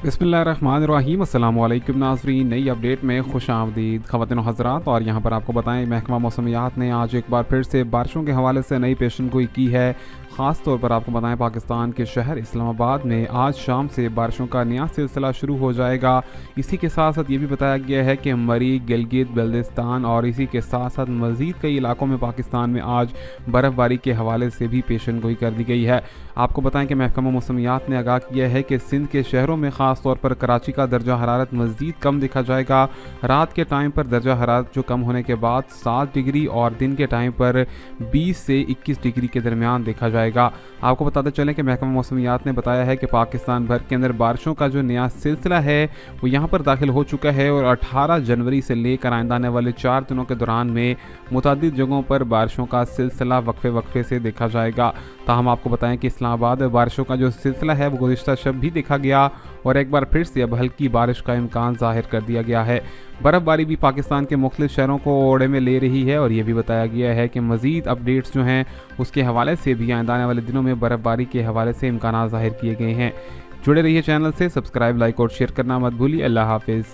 बिस्मिल्लाहिर्रहमानिर्रहीम अस्सलाम वालेकुम नाज़रीन, नई अपडेट में खुश आमदीद ख़वातीन और हज़रात। और यहाँ पर आपको बताएं, महकमा मौसमियात ने आज एक बार फिर से बारिशों के हवाले से नई पेशन गोई की है। ख़ास तौर पर आपको बताएं, पाकिस्तान के शहर इस्लामाबाद में आज शाम से बारिशों का नया सिलसिला शुरू हो जाएगा। इसी के साथ साथ ये भी बताया गया है कि मरीग, गिलगित बल्दिस्तान और इसी के साथ साथ मज़ीद कई इलाकों में पाकिस्तान में आज बर्फ़बारी के हवाले से भी पेशन गोई कर दी गई है। आपको बताएं कि महकमा मौसमियात ने आगाह किया है कि सिंध के शहरों में ख़ास तौर पर कराची का दर्जा हरारत मज़ीद कम देखा जाएगा। रात के टाइम पर दर्जा हरारत जो कम होने के बाद 7 डिग्री और दिन के टाइम पर 20 से 21 डिग्री के दरमियान देखा जाएगा। आपको बताते चलें कि महकमा मौसमियात ने बताया है कि पाकिस्तान भर के अंदर बारिशों का जो नया सिलसिला है वो यहाँ पर दाखिल हो चुका है और 18 जनवरी से लेकर आइंदा आने वाले 4 दिनों के दौरान में मुतअद्दिद जगहों पर बारिशों का सिलसिला वक्फे से देखा जाएगा। ताहम आपको बताएं कि इस्लामाबाद में बारिशों का जो सिलसिला है वो गुज़िश्ता शब भी देखा गया और एक बार फिर से अब हल्की बारिश का इम्कान ज़ाहिर कर दिया गया है। बर्फ़बारी भी पाकिस्तान के मुख्तलिफ शहरों को ओढ़े में ले रही है और ये भी बताया गया है कि मज़ीद अपडेट्स जो हैं उसके हवाले से भी आइंदा आने वाले दिनों में बर्फ़बारी के हवाले से इम्कान ज़ाहिर किए गए हैं। जुड़े रहिए चैनल से, सब्सक्राइब, लाइक और शेयर करना मत भूलिए। अल्लाह हाफिज़।